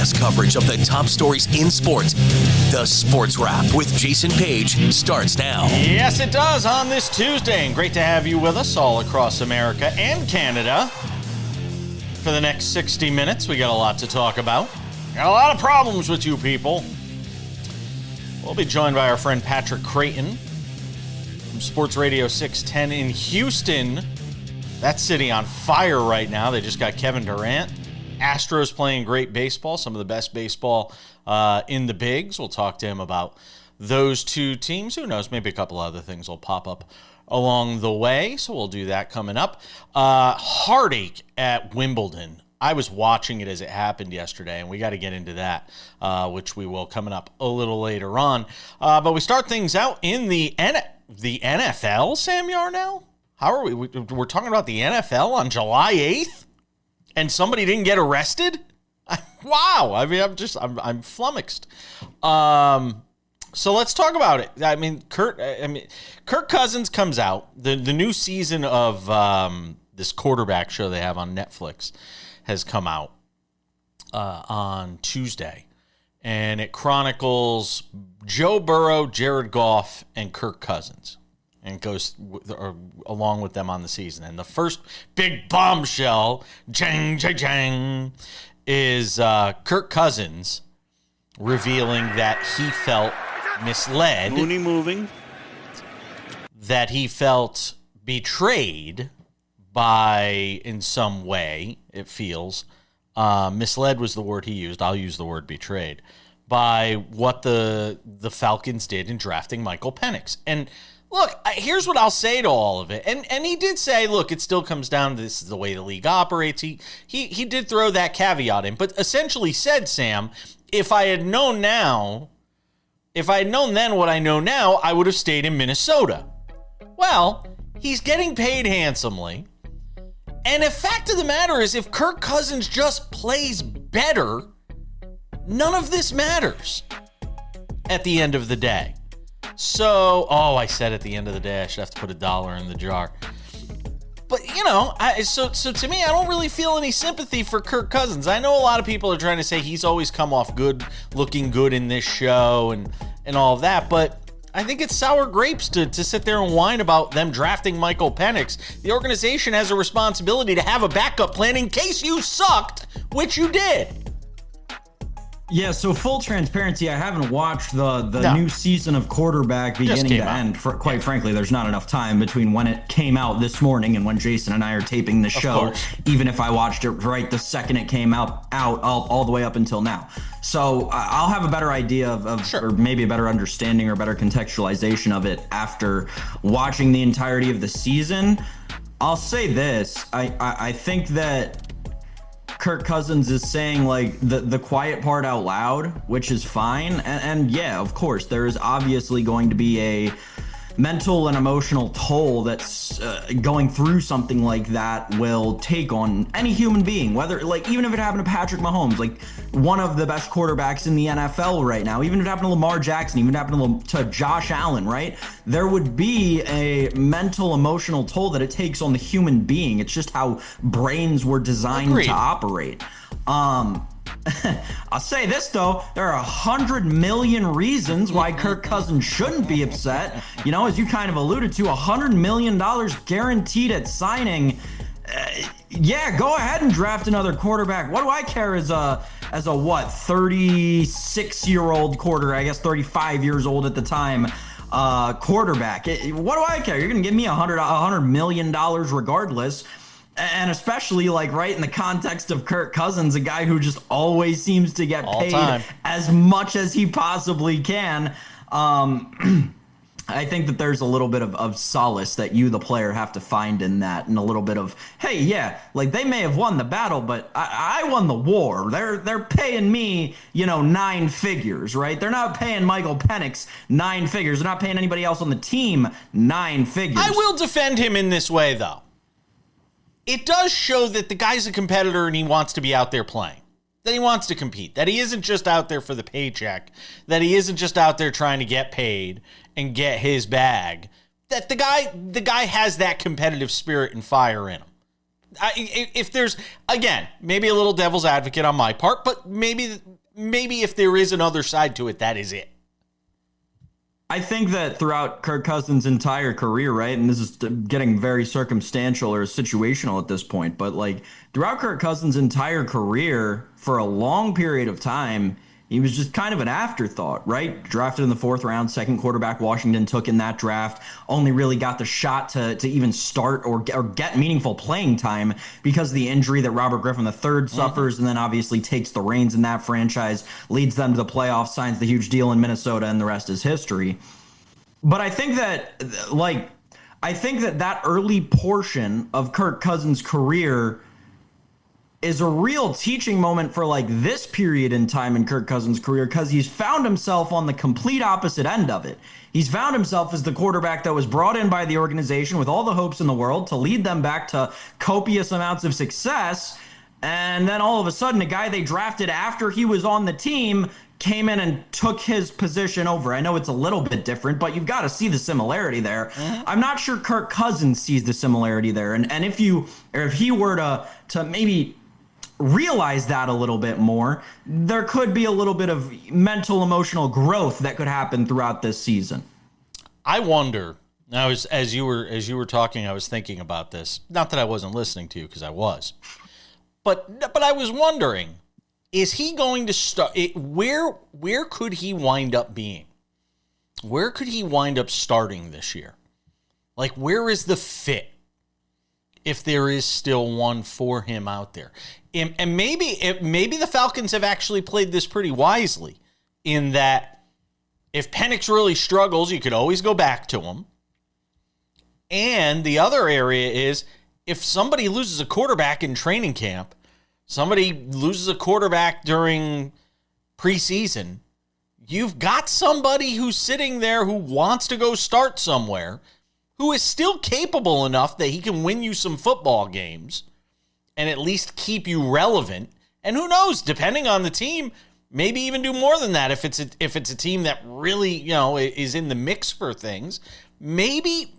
best coverage of the top stories in sports. The Sports Wrap with Jason Page starts now. Yes, it does on this Tuesday. And great to have you with us all across America and Canada. For the next 60 minutes, we got a lot to talk about. Got a lot of problems with you people. We'll be joined by our friend Patrick Creighton from Sports Radio 610 in Houston. That city on fire right now. They just got Kevin Durant. Astros playing great baseball, some of the best baseball in the bigs. We'll talk to him about those two teams. Who knows? Maybe a couple other things will pop up along the way. So we'll do that coming up. Heartache at Wimbledon. I was watching it as it happened yesterday, and we got to get into that, which we will coming up a little later on. But we start things out in the NFL, Sam Yarnell? How are we? We're talking about the NFL on July 8th, and somebody didn't get arrested? Wow. I mean, I'm flummoxed. So let's talk about it. I mean, Kirk Cousins comes out. The new season of this quarterback show they have on Netflix has come out on Tuesday, and it chronicles Joe Burrow, Jared Goff, and Kirk Cousins, and goes along with them on the season. And the first big bombshell, jang, jang, jang, is Kirk Cousins revealing that he felt misled. Mooney moving. That he felt betrayed by, in some way, it feels. Misled was the word he used. I'll use the word betrayed. By what the Falcons did in drafting Michael Penix. And look, here's what I'll say to all of it. And he did say, look, it still comes down to this is the way the league operates. He did throw that caveat in, but essentially said, Sam, if I had known then what I know now, I would have stayed in Minnesota. Well, he's getting paid handsomely. And the fact of the matter is, if Kirk Cousins just plays better, none of this matters at the end of the day. So, I said at the end of the day, I should have to put $1 in the jar. But, so to me, I don't really feel any sympathy for Kirk Cousins. I know a lot of people are trying to say he's always come off good, looking good in this show and all of that, but I think it's sour grapes to sit there and whine about them drafting Michael Penix. The organization has a responsibility to have a backup plan in case you sucked, which you did. Yeah, so full transparency, I haven't watched the new season of Quarterback beginning to end. Quite frankly, there's not enough time between when it came out this morning and when Jason and I are taping the show, even if I watched it right the second it came out all the way up until now. So I'll have a better idea of or maybe a better understanding or better contextualization of it after watching the entirety of the season. I'll say this, I think that Kirk Cousins is saying like the quiet part out loud, which is fine. And yeah, of course, there is obviously going to be a mental and emotional toll that's going through something like that will take on any human being, whether like even if it happened to Patrick Mahomes, like one of the best quarterbacks in the NFL right now, even if it happened to Lamar Jackson, even if it happened to Josh Allen, right? There would be a mental, emotional toll that it takes on the human being. It's just how brains were designed to operate. I'll say this though, there are 100 million reasons why Kirk Cousins shouldn't be upset. As you kind of alluded to, $100 million guaranteed at signing. Yeah, go ahead and draft another quarterback. What do I care as a 36-year-old quarterback, I guess 35 years old at the time, quarterback. What do I care? You're going to give me $100 million regardless. And especially like right in the context of Kirk Cousins, a guy who just always seems to get paid as much as he possibly can. I think that there's a little bit of solace that you, the player, have to find in that, and a little bit of, hey, yeah, like they may have won the battle, but I won the war. They're paying me, 9 figures, right? They're not paying Michael Penix 9 figures. They're not paying anybody else on the team 9 figures. I will defend him in this way, though. It does show that the guy's a competitor and he wants to be out there playing. That he wants to compete. That he isn't just out there for the paycheck. That he isn't just out there trying to get paid and get his bag. That the guy has that competitive spirit and fire in him. If there's, again, maybe a little devil's advocate on my part, but maybe maybe if there is another side to it, that is it. I think that throughout Kirk Cousins' entire career, right, and this is getting very circumstantial or situational at this point, but like throughout Kirk Cousins' entire career, for a long period of time, he was just kind of an afterthought, right? Drafted in the 4th round, second quarterback Washington took in that draft, only really got the shot to even start or get meaningful playing time because of the injury that Robert Griffin III suffers, and then obviously takes the reins in that franchise, leads them to the playoffs, signs the huge deal in Minnesota, and the rest is history. But I think that, that early portion of Kirk Cousins' career is a real teaching moment for like this period in time in Kirk Cousins' career, because he's found himself on the complete opposite end of it. He's found himself as the quarterback that was brought in by the organization with all the hopes in the world to lead them back to copious amounts of success. And then all of a sudden, a guy they drafted after he was on the team came in and took his position over. I know it's a little bit different, but you've got to see the similarity there. I'm not sure Kirk Cousins sees the similarity there. And if he were to maybe realize that a little bit more, there could be a little bit of mental, emotional growth that could happen throughout this season. I wonder. Now, as you were talking, I was thinking about this. Not that I wasn't listening to you, because I was, but I was wondering: is he going to start? Where could he wind up being? Where could he wind up starting this year? Like, where is the fit? If there is still one for him out there. And maybe the Falcons have actually played this pretty wisely, in that if Penix really struggles, you could always go back to him. And the other area is, if somebody loses a quarterback in training camp, somebody loses a quarterback during preseason, you've got somebody who's sitting there who wants to go start somewhere, who is still capable enough that he can win you some football games and at least keep you relevant. And who knows, depending on the team, maybe even do more than that. If it's a team that really, is in the mix for things, maybe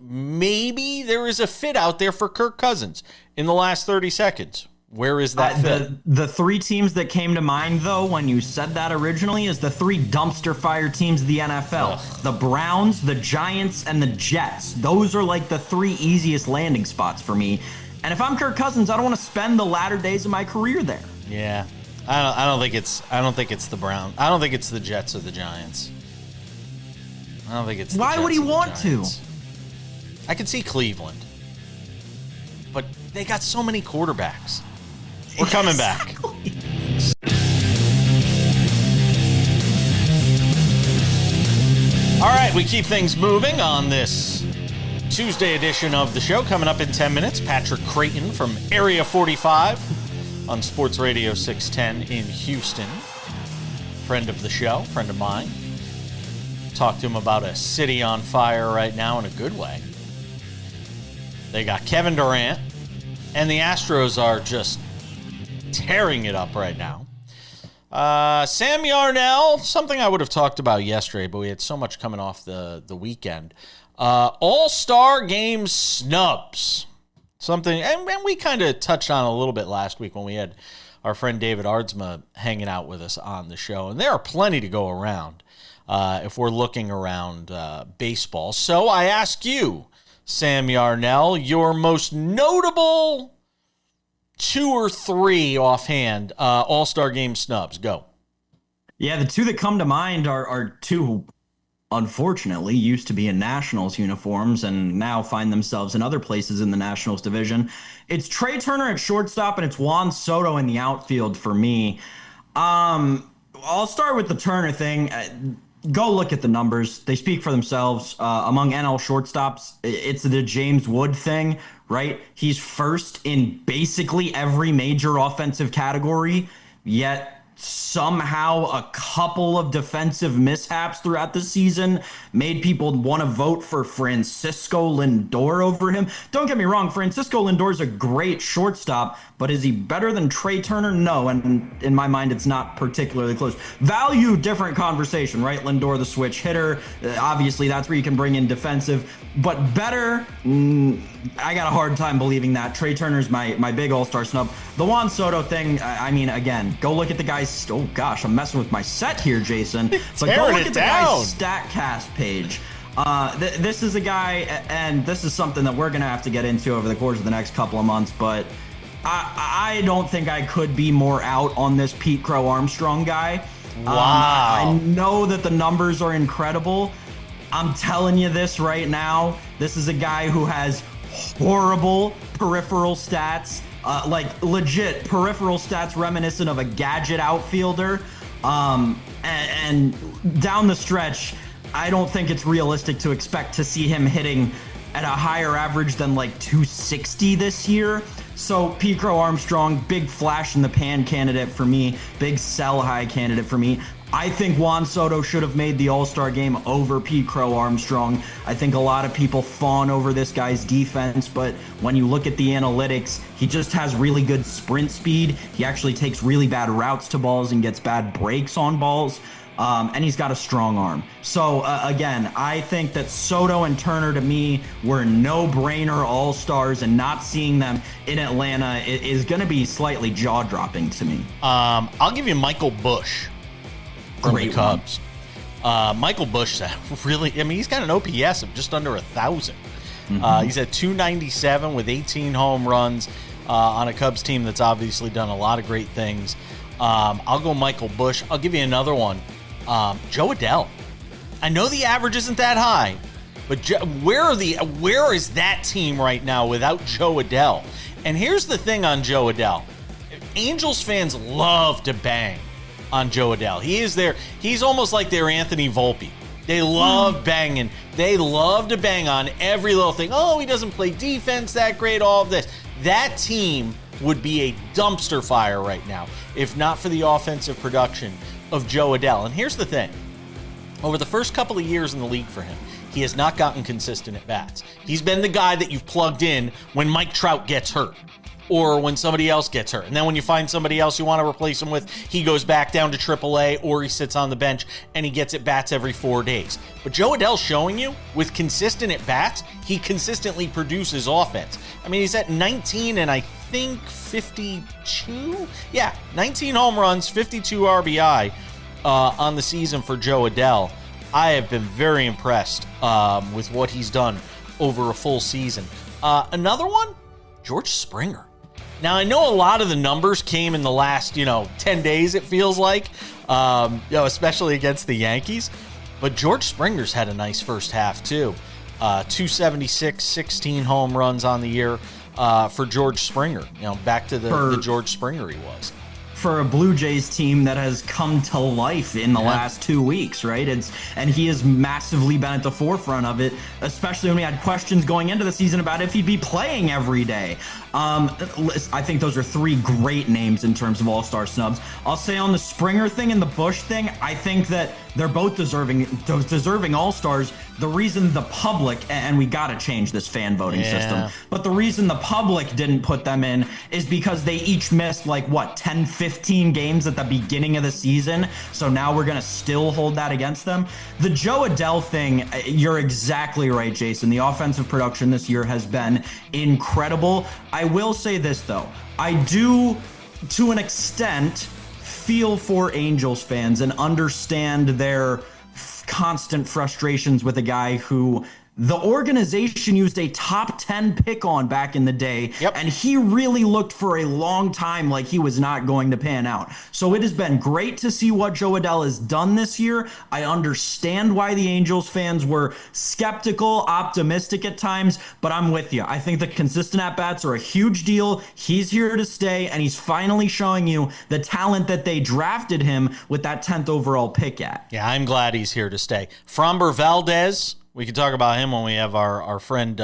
there is a fit out there for Kirk Cousins in the last 30 seconds. Where is that fit? The 3 teams that came to mind, though, when you said that originally, is the 3 dumpster fire teams of the NFL. Ugh. The Browns, the Giants, and the Jets. Those are like the 3 easiest landing spots for me. And if I'm Kirk Cousins, I don't want to spend the latter days of my career there. Yeah. I don't think it's the Browns. I don't think it's the Jets or the Giants. I don't think it's the Why Jets would he want to? I could see Cleveland. But they got so many quarterbacks. We're coming back. All right, we keep things moving on this Tuesday edition of the show. Coming up in 10 minutes, Patrick Creighton from Area 45 on Sports Radio 610 in Houston. Friend of the show, friend of mine. Talk to him about a city on fire right now in a good way. They got Kevin Durant, and the Astros are just tearing it up right now. Sam Yarnell, something I would have talked about yesterday, but we had so much coming off the weekend. All-Star Game snubs. Something, and we kind of touched on a little bit last week when we had our friend David Ardsma hanging out with us on the show. And there are plenty to go around if we're looking around baseball. So I ask you, Sam Yarnell, your most notable 2 or 3 offhand All-Star Game snubs. Go. Yeah, the 2 that come to mind are 2 who unfortunately used to be in Nationals uniforms and now find themselves in other places in the Nationals division. It's Trey Turner at shortstop, and it's Juan Soto in the outfield for me. I'll start with the Turner thing. Go look at the numbers. They speak for themselves. Among NL shortstops, it's the James Wood thing, right? He's first in basically every major offensive category, yet somehow a couple of defensive mishaps throughout the season made people want to vote for Francisco Lindor over him. Don't get me wrong, Francisco Lindor's a great shortstop, but is he better than Trey Turner? No, and in my mind, it's not particularly close. Value, different conversation, right? Lindor, the switch hitter. Obviously, that's where you can bring in defensive. But better, I got a hard time believing that. Trey Turner's my big all-star snub. The Juan Soto thing, I mean, again, go look at the guy's guy's, oh gosh, I'm messing with my set here, Jason. But go look at the guy's StatCast page. This is a guy, and this is something that we're going to have to get into over the course of the next couple of months, but I don't think I could be more out on this Pete Crow Armstrong guy. Wow. I know that the numbers are incredible. I'm telling you this right now. This is a guy who has horrible peripheral stats, like legit peripheral stats reminiscent of a gadget outfielder. And down the stretch, I don't think it's realistic to expect to see him hitting at a higher average than like 260 this year. So Pete Crow Armstrong, big flash in the pan candidate for me, big sell high candidate for me. I think Juan Soto should have made the All-Star game over Pete Crow Armstrong. I think a lot of people fawn over this guy's defense, but when you look at the analytics, he just has really good sprint speed. He actually takes really bad routes to balls and gets bad breaks on balls. And he's got a strong arm. So, again, I think that Soto and Turner, to me, were no-brainer all-stars, and not seeing them in Atlanta is going to be slightly jaw-dropping to me. I'll give you Michael Busch from Great the Cubs. Michael Busch, really, I mean, he's got an OPS of just under 1,000. He's at 297 with 18 home runs on a Cubs team that's obviously done a lot of great things. I'll go Michael Busch. I'll give you another one. Joe Adell. I know the average isn't that high, but where is that team right now without Joe Adell? And here's the thing on Joe Adell. Angels fans love to bang on Joe Adell. He's almost like their Anthony Volpe. They love banging. They love to bang on every little thing. Oh, he doesn't play defense that great, all of this. That team would be a dumpster fire right now if not for the offensive production of Joe Adell. And here's the thing. Over the first couple of years in the league for him, he has not gotten consistent at bats. He's been the guy that you've plugged in when Mike Trout gets hurt or when somebody else gets hurt. And then when you find somebody else you want to replace him with, he goes back down to AAA or he sits on the bench and he gets at bats every 4 days. But Joe Adell's showing you with consistent at bats, he consistently produces offense. I mean, he's at 19 and I think 52? Yeah, 19 home runs, 52 RBI on the season for Joe Adell. I have been very impressed with what he's done over a full season. Another one, George Springer. Now, I know a lot of the numbers came in the last, 10 days, it feels like, especially against the Yankees. But George Springer's had a nice first half, too. 276, 16 home runs on the year for George Springer. Back to the George Springer he was. For a Blue Jays team that has come to life in the last 2 weeks, right? And he has massively been at the forefront of it, especially when we had questions going into the season about if he'd be playing every day. I think those are three great names in terms of all-star snubs. I'll say on the Springer thing and the Busch thing, I think that they're both deserving all-stars. The reason the public, and we got to change this fan voting system, but the reason the public didn't put them in is because they each missed 10, 15 games at the beginning of the season. So now we're going to still hold that against them. The Joe Adell thing, you're exactly right, Jason. The offensive production this year has been incredible. I will say this, though. I do, to an extent, feel for Angels fans and understand their constant frustrations with a guy who the organization used a top 10 pick on back in the day, and he really looked for a long time like he was not going to pan out. So it has been great to see what Joe Adell has done this year. I understand why the Angels fans were skeptical, optimistic at times, but I'm with you. I think the consistent at-bats are a huge deal. He's here to stay, and he's finally showing you the talent that they drafted him with that 10th overall pick at. Yeah, I'm glad he's here to stay. Framber Valdez, we can talk about him when we have our friend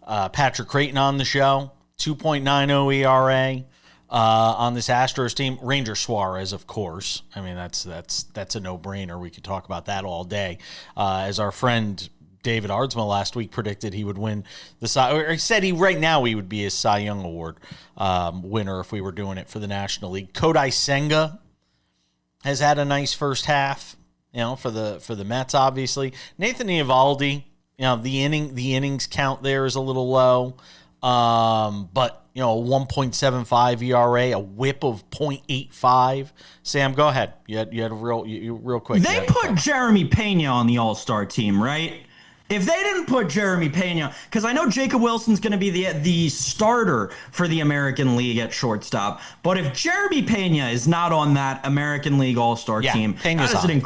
Patrick Creighton on the show. 2.90 ERA on this Astros team. Ranger Suarez, of course. I mean, that's a no-brainer. We could talk about that all day. As our friend David Ardsma last week predicted, he would win the Cy, or he said right now he would be his Cy Young Award winner if we were doing it for the National League. Kodai Senga has had a nice first half. For the Mets, obviously. Nathan Eovaldi, the innings count there is a little low. But, a 1.75 ERA, a whip of 0.85. Sam, go ahead. You had a real quick. They put Jeremy Pena on the All-Star team, right? If they didn't put Jeremy Pena, because I know Jacob Wilson's going to be the starter for the American League at shortstop, but if Jeremy Pena is not on that American League All-Star team, Pena's on it.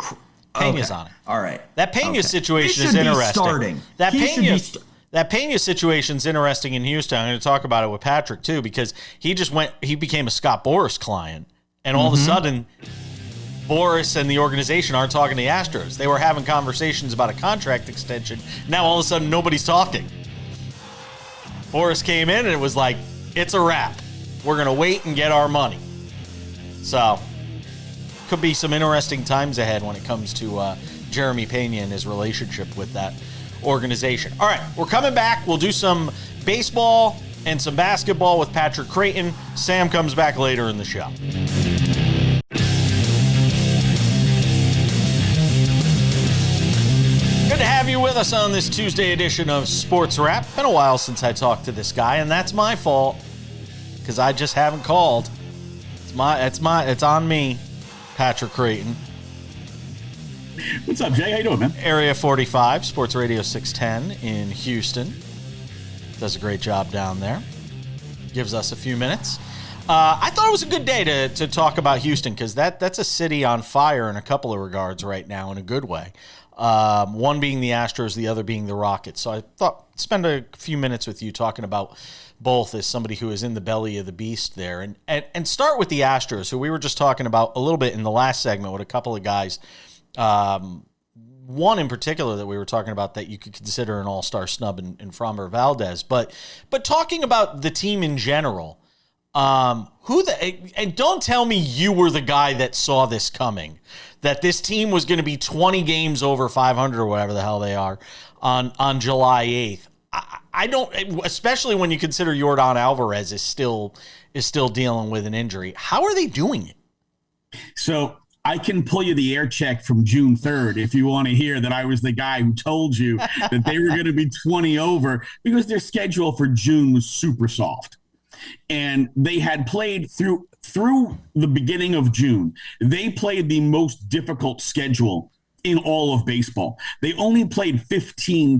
Pena's on it. All right. That Pena situation is interesting. Starting. That Pena situation's interesting in Houston. I'm going to talk about it with Patrick too, because he became a Scott Boras client, and all of a sudden, Boras and the organization aren't talking to the Astros. They were having conversations about a contract extension. Now all of a sudden, nobody's talking. Boras came in and it was like, it's a wrap. We're going to wait and get our money. So, could be some interesting times ahead when it comes to Jeremy Pena and his relationship with that organization. All right, we're coming back. We'll do some baseball and some basketball with Patrick Creighton. Sam comes back later in the show. Good to have you with us on this Tuesday edition of Sports Wrap. Been a while since I talked to this guy, and that's my fault because I just haven't called. It's on me, Patrick Creighton. What's up, Jay? How you doing, man? Area 45, Sports Radio 610 in Houston. Does a great job down there. Gives us a few minutes. I thought it was a good day to talk about Houston because that's a city on fire in a couple of regards right now in a good way. One being the Astros, the other being the Rockets. So I thought spend a few minutes with you talking about both as somebody who is in the belly of the beast there. And start with the Astros, who we were just talking about a little bit in the last segment with a couple of guys. One in particular that we were talking about that you could consider an all-star snub in Framber Valdez. But talking about the team in general, and don't tell me you were the guy that saw this coming, that this team was going to be 20 games over 500 or whatever the hell they are on July 8th. I don't, especially when you consider Yordan Alvarez is still dealing with an injury. How are they doing it? So I can pull you the air check from June 3rd if you want to hear that I was the guy who told you that they were going to be 20 over because their schedule for June was super soft. And they had played through the beginning of June. They played the most difficult schedule in all of baseball. They only played 15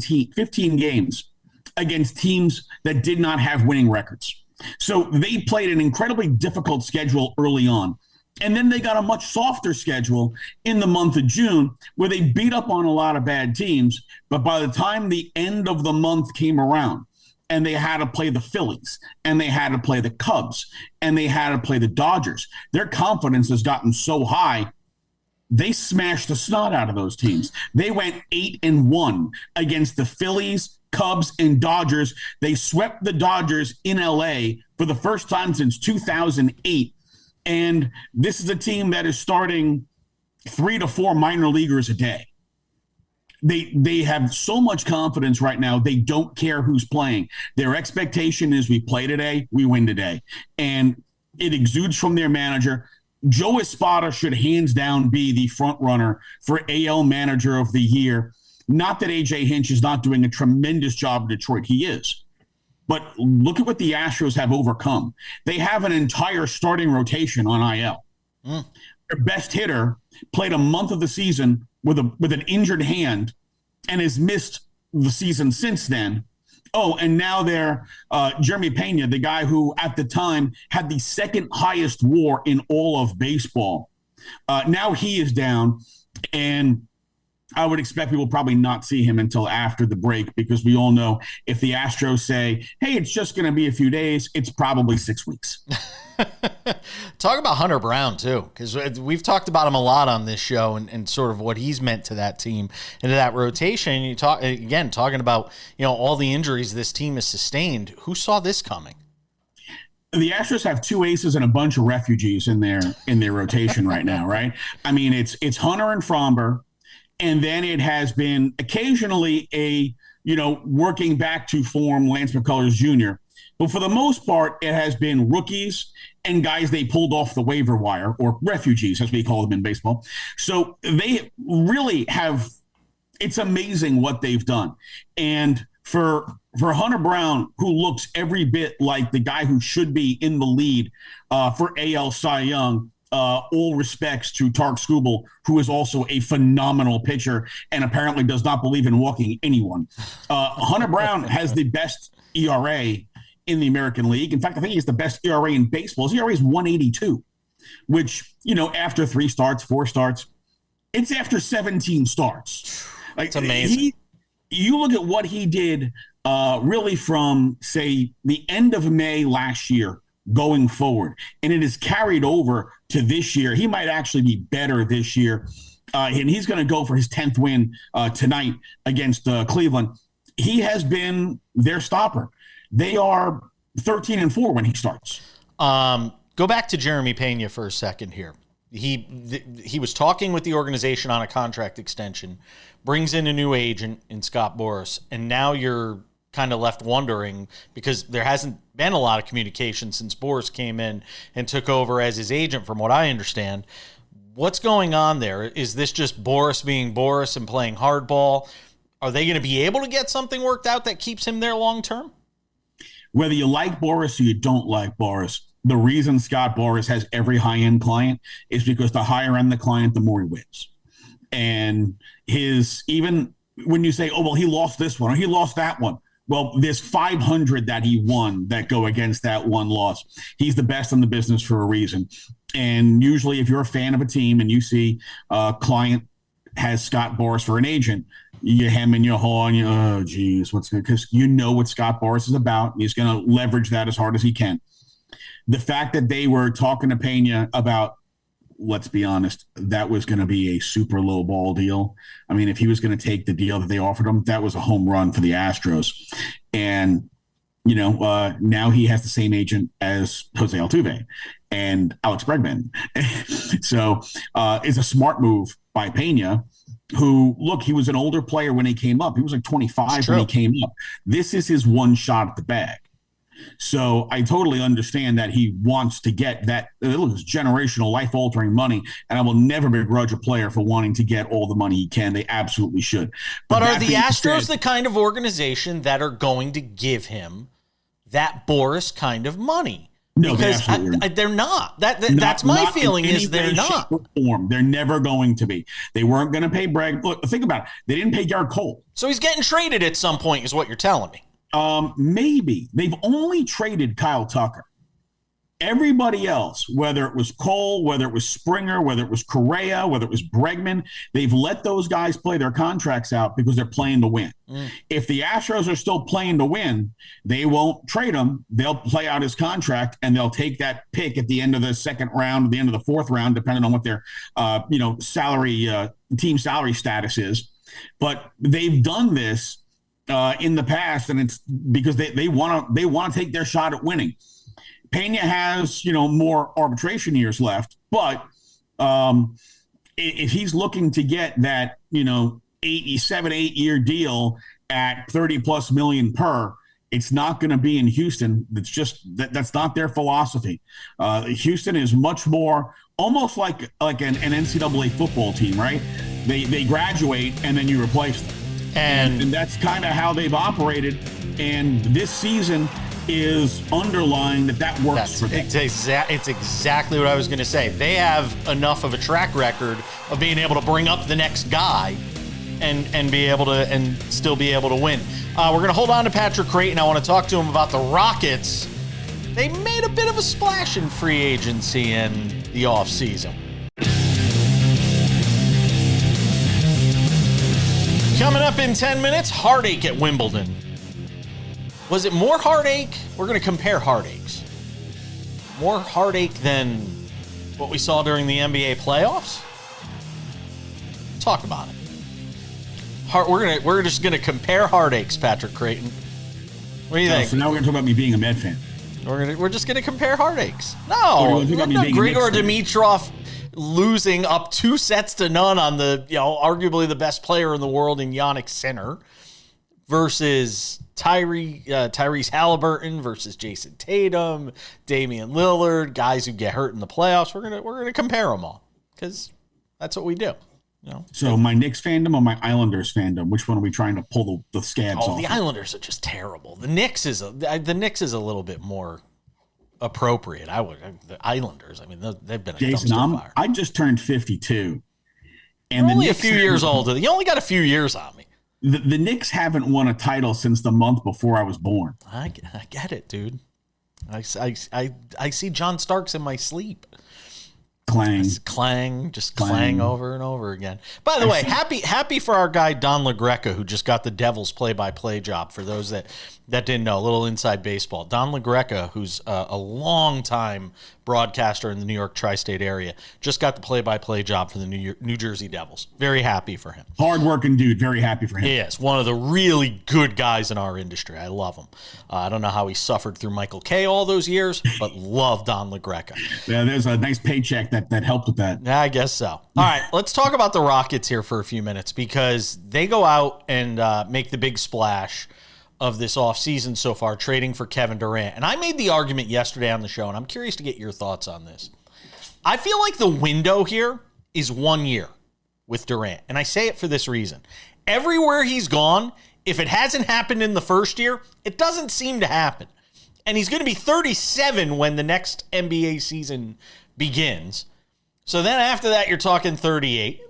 games against teams that did not have winning records. So they played an incredibly difficult schedule early on. And then they got a much softer schedule in the month of June where they beat up on a lot of bad teams. But by the time the end of the month came around, and they had to play the Phillies, and they had to play the Cubs, and they had to play the Dodgers, their confidence has gotten so high, they smashed the snot out of those teams. They went 8-1 against the Phillies, Cubs, and Dodgers. They swept the Dodgers in L.A. for the first time since 2008. And this is a team that is starting 3 to 4 minor leaguers a day. They have so much confidence right now. They don't care who's playing. Their expectation is we play today, we win today. And it exudes from their manager. Joe Espada should hands down be the front runner for AL Manager of the Year. Not that A.J. Hinch is not doing a tremendous job in Detroit. He is. But look at what the Astros have overcome. They have an entire starting rotation on IL. Their best hitter played a month of the season with an injured hand and has missed the season since then. Oh, and now they're Jeremy Pena, the guy who at the time had the second highest WAR in all of baseball. Now he is down, and I would expect we will probably not see him until after the break because we all know if the Astros say, hey, it's just going to be a few days, it's probably 6 weeks. Talk about Hunter Brown, too, because we've talked about him a lot on this show and sort of what he's meant to that team and to that rotation. You talk again, talking about, all the injuries this team has sustained. Who saw this coming? The Astros have 2 aces and a bunch of refugees in their rotation right now, right? I mean, it's Hunter and Framber, and then it has been occasionally working back to form Lance McCullers Jr., but for the most part, it has been rookies and guys they pulled off the waiver wire, or refugees, as we call them in baseball. So they really have – it's amazing what they've done. And for for Hunter Brown, who looks every bit like the guy who should be in the lead for AL Cy Young, all respects to Tark Skubal, who is also a phenomenal pitcher and apparently does not believe in walking anyone. Hunter Brown has the best ERA in the American League. In fact, I think he has the best ERA in baseball. His ERA is 182, which, after 3 starts, 4 starts, it's after 17 starts. Like, it's amazing. You look at what he did really from, say, the end of May last year going forward, and it is carried over to this year. He might actually be better this year, and he's going to go for his 10th win tonight against Cleveland. He has been their stopper. They are 13-4 when he starts. Go back to Jeremy Pena for a second here. He was talking with the organization on a contract extension, brings in a new agent in Scott Boras, and now you're kind of left wondering, because there hasn't been a lot of communication since Boras came in and took over as his agent, from what I understand. What's going on there? Is this just Boras being Boras and playing hardball? Are they going to be able to get something worked out that keeps him there long term? Whether you like Boras or you don't like Boras, the reason Scott Boras has every high-end client is because the higher end the client, the more he wins. And even when you say, oh, well, he lost this one or he lost that one, well, there's 500 that he won that go against that one loss. He's the best in the business for a reason. And usually if you're a fan of a team and you see a client has Scott Boras for an agent, you hem and you haw and you, oh, geez, what's good? Because you know what Scott Boras is about. He's going to leverage that as hard as he can. The fact that they were talking to Pena about, let's be honest, that was going to be a super low ball deal. I mean, if he was going to take the deal that they offered him, that was a home run for the Astros. And, now he has the same agent as Jose Altuve and Alex Bregman. So it's a smart move by Pena, who, look, he was an older player when he came up. He was like 25 when he came up. This is his one shot at the bag. So I totally understand that he wants to get that. It's generational, life-altering money, and I will never begrudge a player for wanting to get all the money he can. They absolutely should. But are the Astros the kind of organization that are going to give him that Boras kind of money? No, because they're not. That's my feeling is they're not. They're never going to be. They weren't going to pay Bragg. Look, think about it. They didn't pay Garrett Cole. So he's getting traded at some point is what you're telling me. Maybe. They've only traded Kyle Tucker. Everybody else, whether it was Cole, whether it was Springer, whether it was Correa, whether it was Bregman, they've let those guys play their contracts out because they're playing to win. If the Astros are still playing to win, they won't trade him. They'll play out his contract, and they'll take that pick at the end of the second round, at the end of the fourth round, depending on what their team salary status is. But they've done this in the past, and it's because they want to take their shot at winning. Pena has, more arbitration years left, but if he's looking to get that, 8-year deal at $30+ million per, it's not going to be in Houston. It's just that's not their philosophy. Houston is much more almost like an NCAA football team, right? They graduate and then you replace them. And that's kind of how they've operated. And this season is underlying that works for them. It's exactly what I was going to say. They have enough of a track record of being able to bring up the next guy and be able to and still be able to win. We're going to hold on to Patrick Creighton. I want to talk to him about the Rockets. They made a bit of a splash in free agency in the offseason. Coming up in 10 minutes, heartache at Wimbledon. Was it more heartache? We're going to compare heartaches. More heartache than what we saw during the NBA playoffs? Talk about it. We're just going to compare heartaches, Patrick Creighton. What do you think? So now we're going to talk about me being a Met fan. We're just going to compare heartaches. No, Grigor Dimitrov losing up 2-0 on the, arguably the best player in the world in Yannick Sinner versus Tyrese Halliburton versus Jason Tatum, Damian Lillard, guys who get hurt in the playoffs. We're gonna compare them all because that's what we do. So my Knicks fandom or my Islanders fandom? Which one are we trying to pull the scabs off? The Islanders are just terrible. The Knicks is a little bit more appropriate. The Islanders. I mean, they've been a Jason, dumpster fire. I just turned 52, and You're only a few years older. You only got a few years on me. The Knicks haven't won a title since the month before I was born. I get it, dude. I see John Starks in my sleep. Clang, just clang over and over again. By the way, happy for our guy Don LaGreca, who just got the Devils play-by-play job. For those that didn't know, a little inside baseball. Don LaGreca, who's a long-time broadcaster in the New York tri-state area, just got the play-by-play job for the New Jersey Devils. Very happy for him. Hard-working dude. Very happy for him. Yes, one of the really good guys in our industry. I love him. I don't know how he suffered through Michael Kay all those years, but love Don LaGreca. Yeah, there's a nice paycheck that helped with that. Yeah, I guess so. All right, let's talk about the Rockets here for a few minutes, because they go out and make the big splash of this offseason so far, trading for Kevin Durant. And I made the argument yesterday on the show, and I'm curious to get your thoughts on this. I feel like the window here is 1 year with Durant, and I say it for this reason. Everywhere he's gone, if it hasn't happened in the first year, it doesn't seem to happen. And he's going to be 37 when the next NBA season begins. So then after that, you're talking 38.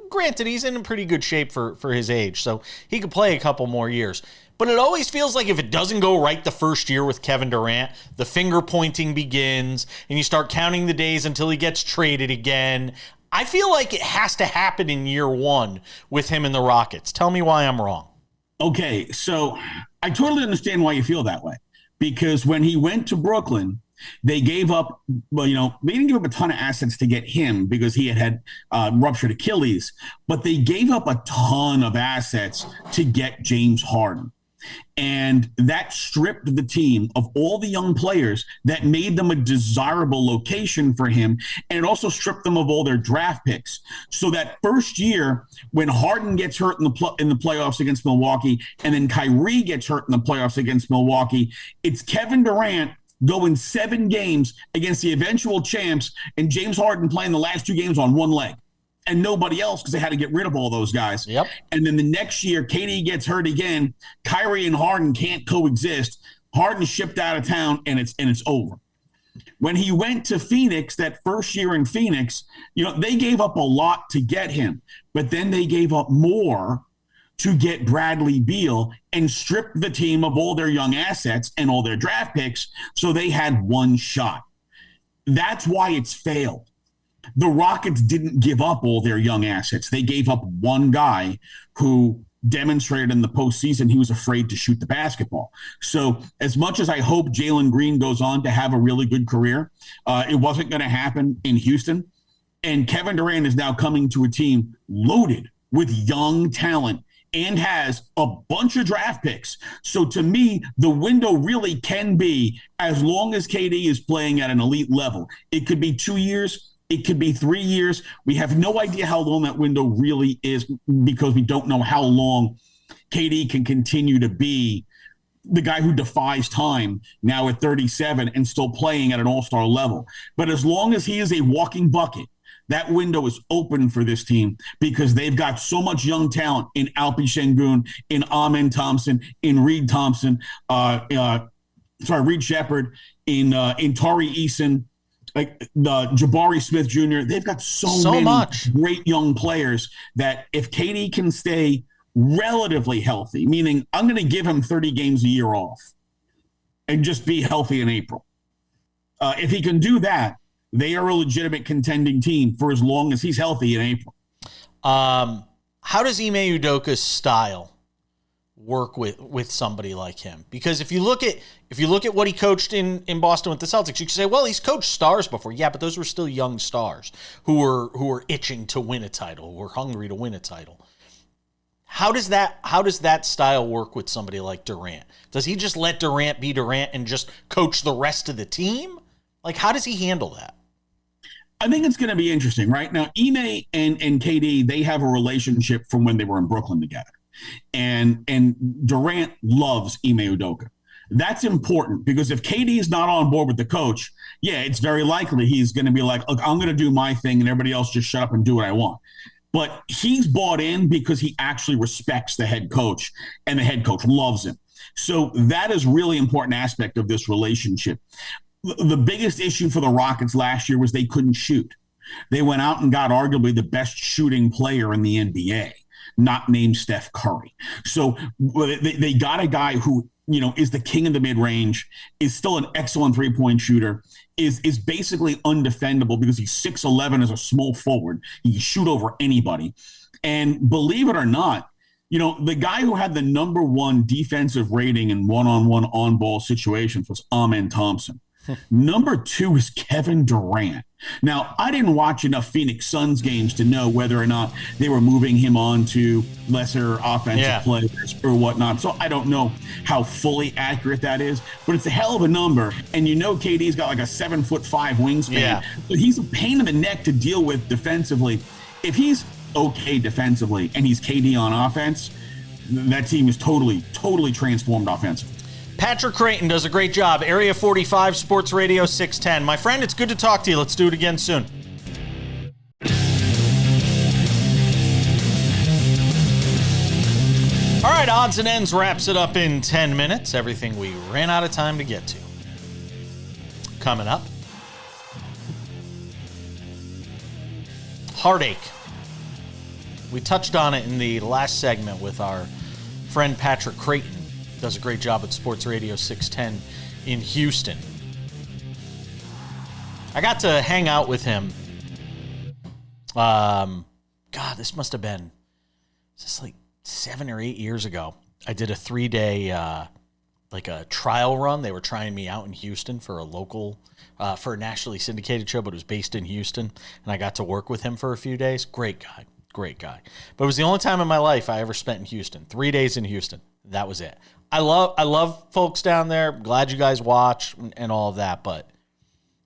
Granted, he's in pretty good shape for his age, so he could play a couple more years. But it always feels like if it doesn't go right the first year with Kevin Durant, the finger pointing begins, and you start counting the days until he gets traded again. I feel like it has to happen in year one with him and the Rockets. Tell me why I'm wrong. Okay, so I totally understand why you feel that way. Because when he went to Brooklyn, they gave up, they didn't give up a ton of assets to get him because he had ruptured Achilles, but they gave up a ton of assets to get James Harden. And that stripped the team of all the young players that made them a desirable location for him. And it also stripped them of all their draft picks. So that first year, when Harden gets hurt in the playoffs against Milwaukee, and then Kyrie gets hurt in the playoffs against Milwaukee, it's Kevin Durant going 7 games against the eventual champs, and James Harden playing the last 2 games on one leg. And nobody else, because they had to get rid of all those guys. Yep. And then the next year, KD gets hurt again. Kyrie and Harden can't coexist. Harden shipped out of town, and it's over. When he went to Phoenix, that first year in Phoenix, they gave up a lot to get him, but then they gave up more to get Bradley Beal and stripped the team of all their young assets and all their draft picks, so they had one shot. That's why it's failed. The Rockets didn't give up all their young assets. They gave up one guy who demonstrated in the postseason he was afraid to shoot the basketball. So as much as I hope Jalen Green goes on to have a really good career, it wasn't going to happen in Houston. And Kevin Durant is now coming to a team loaded with young talent and has a bunch of draft picks. So to me, the window really can be, as long as KD is playing at an elite level. It could be 2 years. It could be 3 years. We have no idea how long that window really is because we don't know how long KD can continue to be the guy who defies time now at 37 and still playing at an all-star level. But as long as he is a walking bucket, that window is open for this team because they've got so much young talent in Alpi Şengün, in Amen Thompson, in Reed Thompson, Reed Shepard, in Tari Eason, like the Jabari Smith Jr. They've got so many much great young players that if KD can stay relatively healthy, meaning I'm going to give him 30 games a year off and just be healthy in April. If he can do that, they are a legitimate contending team for as long as he's healthy in April. How does Ime Udoka's style work with somebody like him? Because if you look at what he coached in Boston with the Celtics, you can say, well, he's coached stars before. Yeah, but those were still young stars who were itching to win a title, who were hungry to win a title. How does that style work with somebody like Durant? Does he just let Durant be Durant and just coach the rest of the team? Like, how does he handle that? I think it's going to be interesting. Right now, Ime and KD, they have a relationship from when they were in Brooklyn together. And Durant loves Ime Udoka. That's important because if KD is not on board with the coach, yeah, it's very likely he's going to be like, look, I'm going to do my thing and everybody else just shut up and do what I want. But he's bought in because he actually respects the head coach, and the head coach loves him. So that is really important aspect of this relationship. The biggest issue for the Rockets last year was they couldn't shoot. They went out and got arguably the best shooting player in the NBA, not named Steph Curry. So they got a guy who, is the king of the mid-range, is still an excellent three-point shooter, is basically undefendable because he's 6'11" as a small forward. He can shoot over anybody. And believe it or not, the guy who had the number one defensive rating in one-on-one on-ball situations was Amen Thompson. Number 2 is Kevin Durant. Now, I didn't watch enough Phoenix Suns games to know whether or not they were moving him on to lesser offensive players or whatnot. So I don't know how fully accurate that is, but it's a hell of a number. And KD's got like a 7'5" wingspan. Yeah. So he's a pain in the neck to deal with defensively. If he's okay defensively and he's KD on offense, that team is totally transformed offensively. Patrick Creighton does a great job. Area 45, Sports Radio 610. My friend, it's good to talk to you. Let's do it again soon. All right, Odds and Ends wraps it up in 10 minutes. Everything we ran out of time to get to. Coming up, heartache. We touched on it in the last segment with our friend Patrick Creighton. Does a great job at Sports Radio 610 in Houston. I got to hang out with him. This must have been just like 7 or 8 years ago. I did a 3-day, like a trial run. They were trying me out in Houston for a local, for a nationally syndicated show, but it was based in Houston. And I got to work with him for a few days. Great guy. But it was the only time in my life I ever spent in Houston. 3 days in Houston. That was it. I love folks down there. Glad you guys watch and all of that, but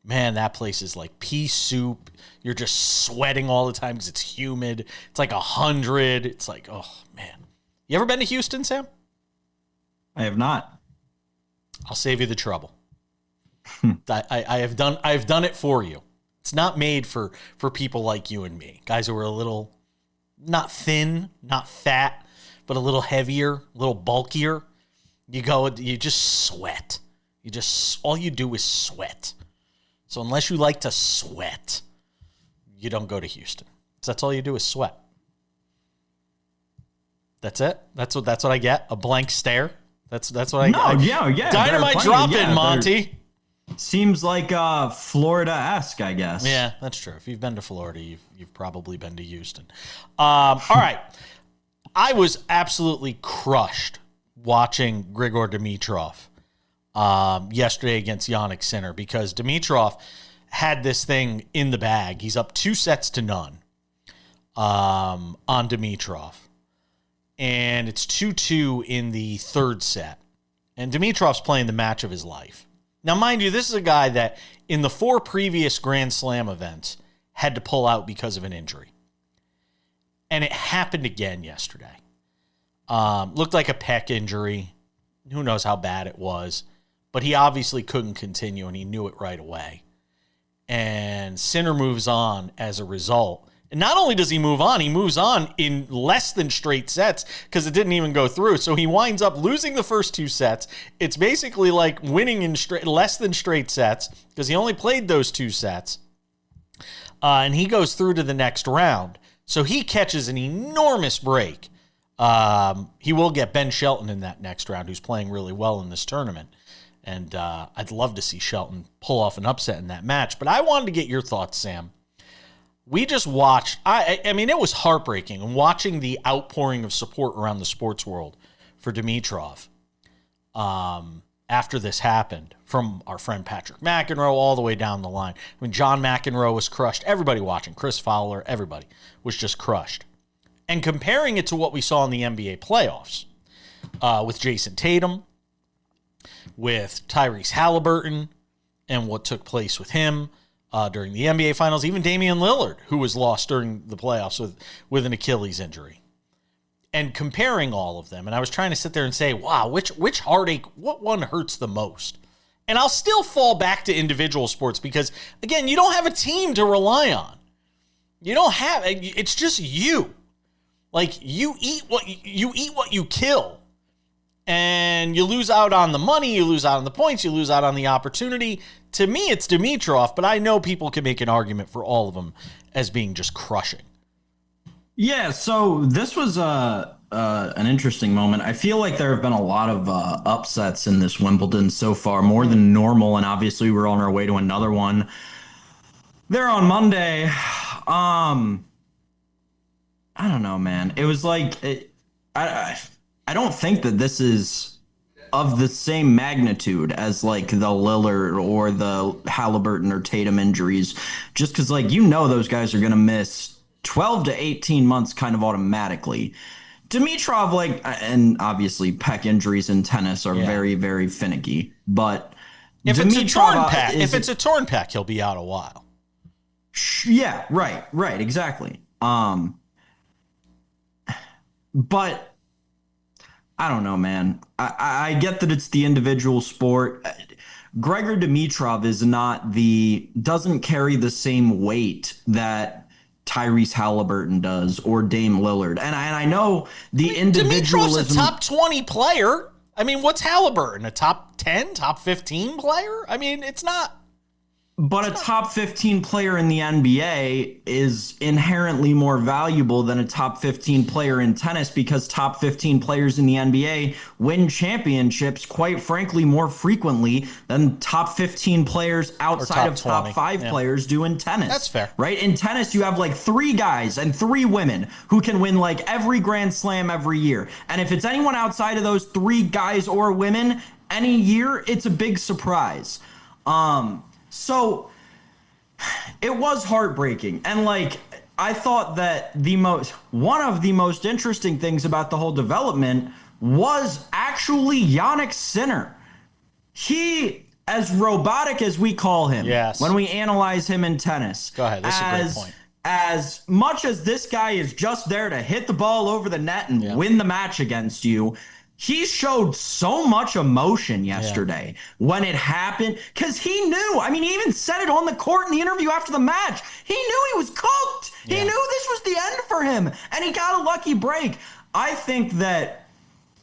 man, that place is like pea soup. You're just sweating all the time because it's humid. It's like 100. It's like, oh man. You ever been to Houston, Sam? I have not. I'll save you the trouble. I have done it for you. It's not made for people like you and me, guys who are a little not thin, not fat, but a little heavier, a little bulkier. You just sweat. All you do is sweat. So unless you like to sweat, you don't go to Houston. So that's all you do is sweat. That's it. That's what I get. A blank stare. That's what I get. Yeah. Dynamite drop in, Monty. Seems like Florida-esque, I guess. Yeah, that's true. If you've been to Florida, you've probably been to Houston. All right. I was absolutely crushed watching Grigor Dimitrov yesterday against Yannick Sinner because Dimitrov had this thing in the bag. He's up 2-0 on Dimitrov. And it's 2-2 in the third set. And Dimitrov's playing the match of his life. Now, mind you, this is a guy that in the 4 previous Grand Slam events had to pull out because of an injury. And it happened again yesterday. Looked like a pec injury. Who knows how bad it was. But he obviously couldn't continue, and he knew it right away. And Sinner moves on as a result. And not only does he move on, he moves on in less than straight sets because it didn't even go through. So he winds up losing the first 2 sets. It's basically like winning in less than straight sets because he only played those 2 sets. And he goes through to the next round. So he catches an enormous break. He will get Ben Shelton in that next round, who's playing really well in this tournament. And I'd love to see Shelton pull off an upset in that match. But I wanted to get your thoughts, Sam. We just watched, I mean, it was heartbreaking. And watching the outpouring of support around the sports world for Dimitrov after this happened, from our friend Patrick McEnroe all the way down the line. I mean, John McEnroe was crushed. Everybody watching, Chris Fowler, everybody was just crushed. And comparing it to what we saw in the NBA playoffs with Jason Tatum, with Tyrese Halliburton, and what took place with him during the NBA Finals, even Damian Lillard, who was lost during the playoffs with an Achilles injury. And comparing all of them, and I was trying to sit there and say, wow, which heartache, what one hurts the most? And I'll still fall back to individual sports because, again, you don't have a team to rely on. You don't have, it's just you. Like, you eat what you kill. And you lose out on the money, you lose out on the points, you lose out on the opportunity. To me, it's Dimitrov, but I know people can make an argument for all of them as being just crushing. Yeah, so this was an interesting moment. I feel like there have been a lot of upsets in this Wimbledon so far, more than normal, and obviously we're on our way to another one there on Monday. I don't know, man. It was like I don't think that this is of the same magnitude as like the Lillard or the Halliburton or Tatum injuries, just because like those guys are going to miss 12 to 18 months kind of automatically. Dimitrov, like, and obviously pec injuries in tennis are very, very finicky, but if Dimitrov, it's a torn pec, he'll be out a while. Yeah, right, exactly. But I don't know, man. I get that it's the individual sport. Grigor Dimitrov doesn't carry the same weight that Tyrese Halliburton does or Dame Lillard. And I know the individualism. Dimitrov's a top 20 player. I mean, what's Halliburton? A top 10, top 15 player? I mean, it's not. But a top 15 player in the NBA is inherently more valuable than a top 15 player in tennis, because top 15 players in the NBA win championships, quite frankly, more frequently than top 15 players outside of top 5 players do in tennis. That's fair. Right? In tennis, you have like 3 guys and 3 women who can win like every Grand Slam every year. And if it's anyone outside of those 3 guys or women any year, it's a big surprise. So it was heartbreaking. And like, I thought that one of the most interesting things about the whole development was actually Jannik Sinner. He, as robotic as we call him, when we analyze him in tennis. Go ahead, this is a great point. As much as this guy is just there to hit the ball over the net and win the match against you, he showed so much emotion yesterday when it happened, because he knew. I mean, he even said it on the court in the interview after the match. He knew he was cooked. He knew this was the end for him, and he got a lucky break. I think that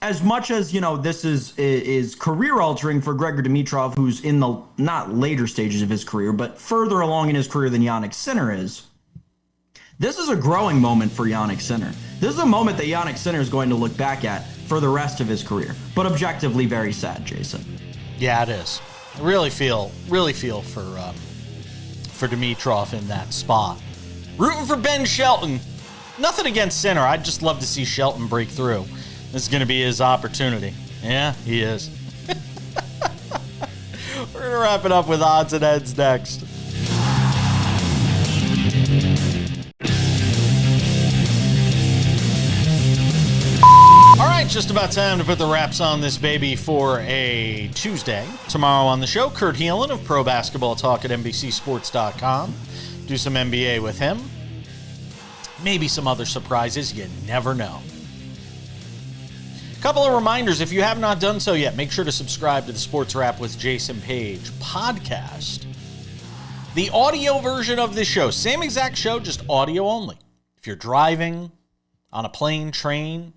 as much as, this is career-altering for Grigor Dimitrov, who's in the not later stages of his career, but further along in his career than Jannik Sinner is, this is a growing moment for Jannik Sinner. This is a moment that Jannik Sinner is going to look back at for the rest of his career. But objectively very sad, Jason. Yeah, it is. I really feel for Dimitrov in that spot. Rooting for Ben Shelton. Nothing against Sinner. I'd just love to see Shelton break through. This is going to be his opportunity. Yeah, he is. We're going to wrap it up with odds and ends next. All right, just about time to put the wraps on this baby for a Tuesday. Tomorrow on the show, Kurt Heelan of Pro Basketball Talk at NBCSports.com. Do some NBA with him. Maybe some other surprises. You never know. A couple of reminders. If you have not done so yet, make sure to subscribe to the Sports Wrap with Jason Page podcast. The audio version of this show, same exact show, just audio only. If you're driving, on a plane, train,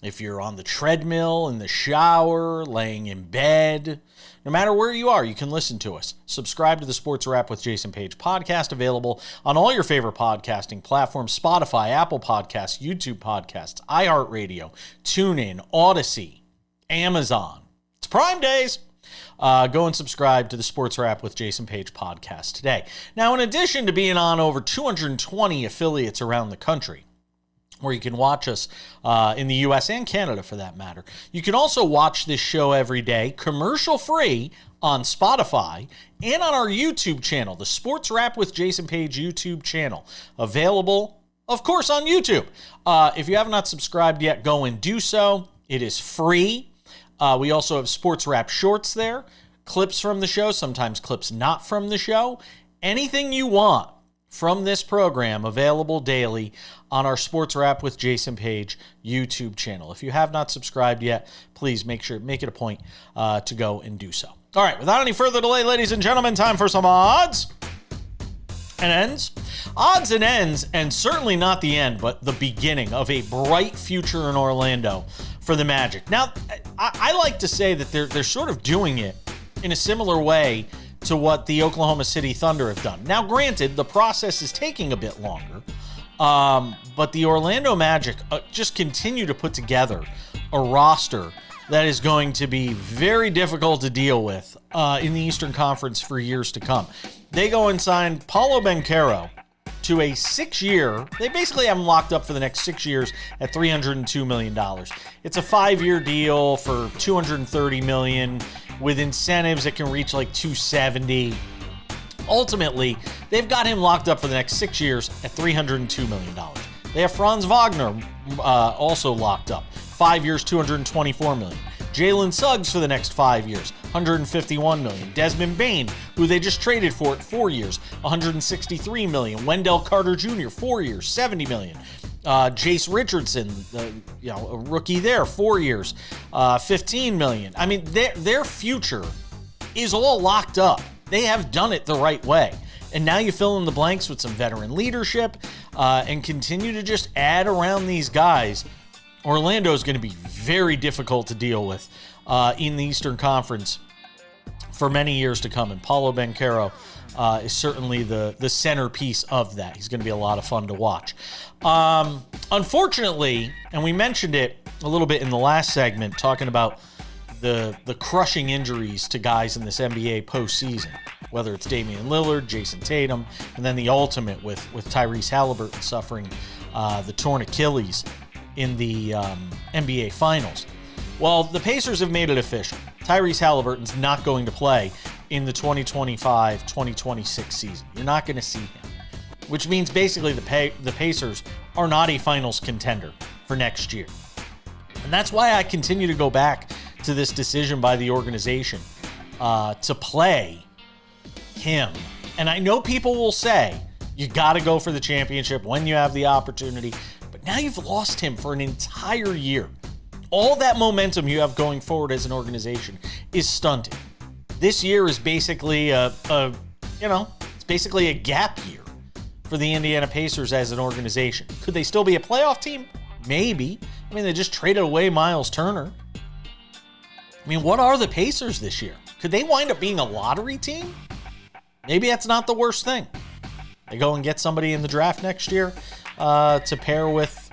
if you're on the treadmill, in the shower, laying in bed, no matter where you are, you can listen to us. Subscribe to the Sports Wrap with Jason Page podcast, available on all your favorite podcasting platforms: Spotify, Apple Podcasts, YouTube Podcasts, iHeartRadio, TuneIn, Odyssey, Amazon. It's Prime Days. Go and subscribe to the Sports Wrap with Jason Page podcast today. Now, in addition to being on over 220 affiliates around the country, where you can watch us in the U.S. and Canada, for that matter, you can also watch this show every day, commercial-free, on Spotify and on our YouTube channel, the Sports Wrap with Jason Page YouTube channel, available, of course, on YouTube. If you have not subscribed yet, go and do so. It is free. We also have Sports Wrap shorts there, clips from the show, sometimes clips not from the show. Anything you want from this program, available daily on our Sports Wrap with Jason Page YouTube channel. If you have not subscribed yet, please make it a point to go and do so. All right, without any further delay, ladies and gentlemen, time for some odds and ends? Odds and ends, and certainly not the end, but the beginning of a bright future in Orlando for the Magic. Now, I like to say that they're sort of doing it in a similar way to what the Oklahoma City Thunder have done. Now, granted, the process is taking a bit longer, but the Orlando Magic just continue to put together a roster that is going to be very difficult to deal with in the Eastern Conference for years to come. They go and sign Paolo Banchero to a 6-year, they basically have him locked up for the next 6 years at $302 million. It's a 5-year deal for $230 million with incentives that can reach like $270. Ultimately, they've got him locked up for the next 6 years at $302 million. They have Franz Wagner also locked up. 5 years, $224 million. Jalen Suggs for the next 5 years, $151 million. Desmond Bane, who they just traded for at 4 years, $163 million. Wendell Carter Jr., 4 years, $70 million. Jace Richardson, a rookie there, 4 years, $15 million. I mean, their future is all locked up. They have done it the right way. And now you fill in the blanks with some veteran leadership and continue to just add around these guys. Orlando is going to be very difficult to deal with in the Eastern Conference for many years to come. And Paolo Banchero is certainly the centerpiece of that. He's going to be a lot of fun to watch. Unfortunately, and we mentioned it a little bit in the last segment, talking about the crushing injuries to guys in this NBA postseason, whether it's Damian Lillard, Jason Tatum, and then the ultimate with Tyrese Halliburton suffering the torn Achilles in the NBA Finals. Well, the Pacers have made it official. Tyrese Halliburton's not going to play in the 2025-2026 season. You're not going to see him, which means basically the Pacers are not a finals contender for next year. And that's why I continue to go back to this decision by the organization to play him. And I know people will say, you got to go for the championship when you have the opportunity. But now you've lost him for an entire year. All that momentum you have going forward as an organization is stunted. This year is basically it's basically a gap year for the Indiana Pacers as an organization. Could they still be a playoff team? Maybe. I mean, they just traded away Miles Turner. I mean, what are the Pacers this year? Could they wind up being a lottery team? Maybe that's not the worst thing. They go and get somebody in the draft next year to pair with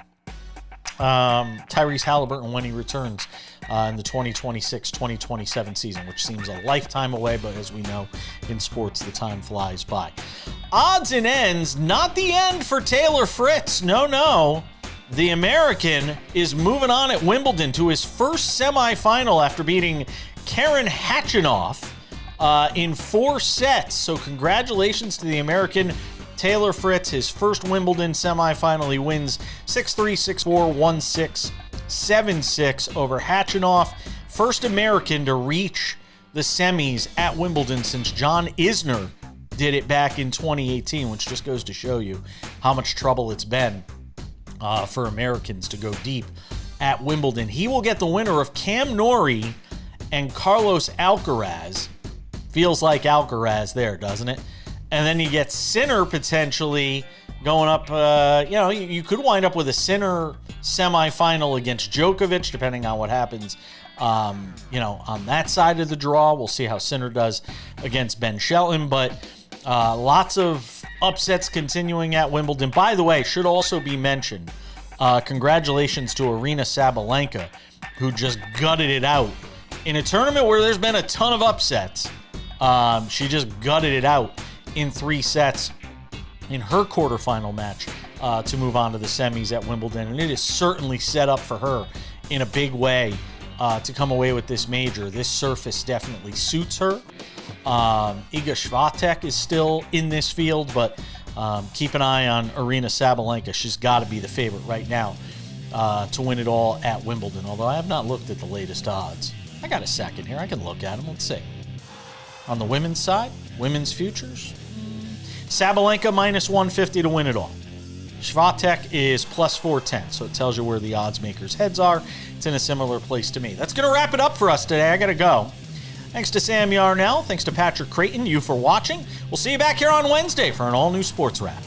Tyrese Halliburton when he returns in the 2026-2027 season, which seems a lifetime away, but as we know, in sports, the time flies by. Odds and ends, not the end for Taylor Fritz. No. The American is moving on at Wimbledon to his first semifinal after beating Karen Khachanov in 4 sets. So congratulations to the American Taylor Fritz, his first Wimbledon semifinal. He wins 6-3, 6-4, 1-6, 7-6 over Khachanov. First American to reach the semis at Wimbledon since John Isner did it back in 2018, which just goes to show you how much trouble it's been for Americans to go deep at Wimbledon. He will get the winner of Cam Norrie and Carlos Alcaraz. Feels like Alcaraz there, doesn't it? And then you get Sinner potentially going up. You could wind up with a Sinner semifinal against Djokovic, depending on what happens, on that side of the draw. We'll see how Sinner does against Ben Shelton. But lots of upsets continuing at Wimbledon. By the way, should also be mentioned, congratulations to Aryna Sabalenka, who just gutted it out in a tournament where there's been a ton of upsets. She just gutted it out in 3 sets in her quarterfinal match to move on to the semis at Wimbledon. And it is certainly set up for her in a big way to come away with this major. This surface definitely suits her. Iga Swiatek is still in this field, but keep an eye on Aryna Sabalenka. She's got to be the favorite right now to win it all at Wimbledon, although I have not looked at the latest odds. I got a second here. I can look at them. Let's see. On the women's side, women's futures, Sabalenka minus 150 to win it all. Swiatek is plus 410, so it tells you where the odds makers' heads are. It's in a similar place to me. That's going to wrap it up for us today. I got to go. Thanks to Sam Yarnell. Thanks to Patrick Creighton, you for watching. We'll see you back here on Wednesday for an all-new Sports Wrap.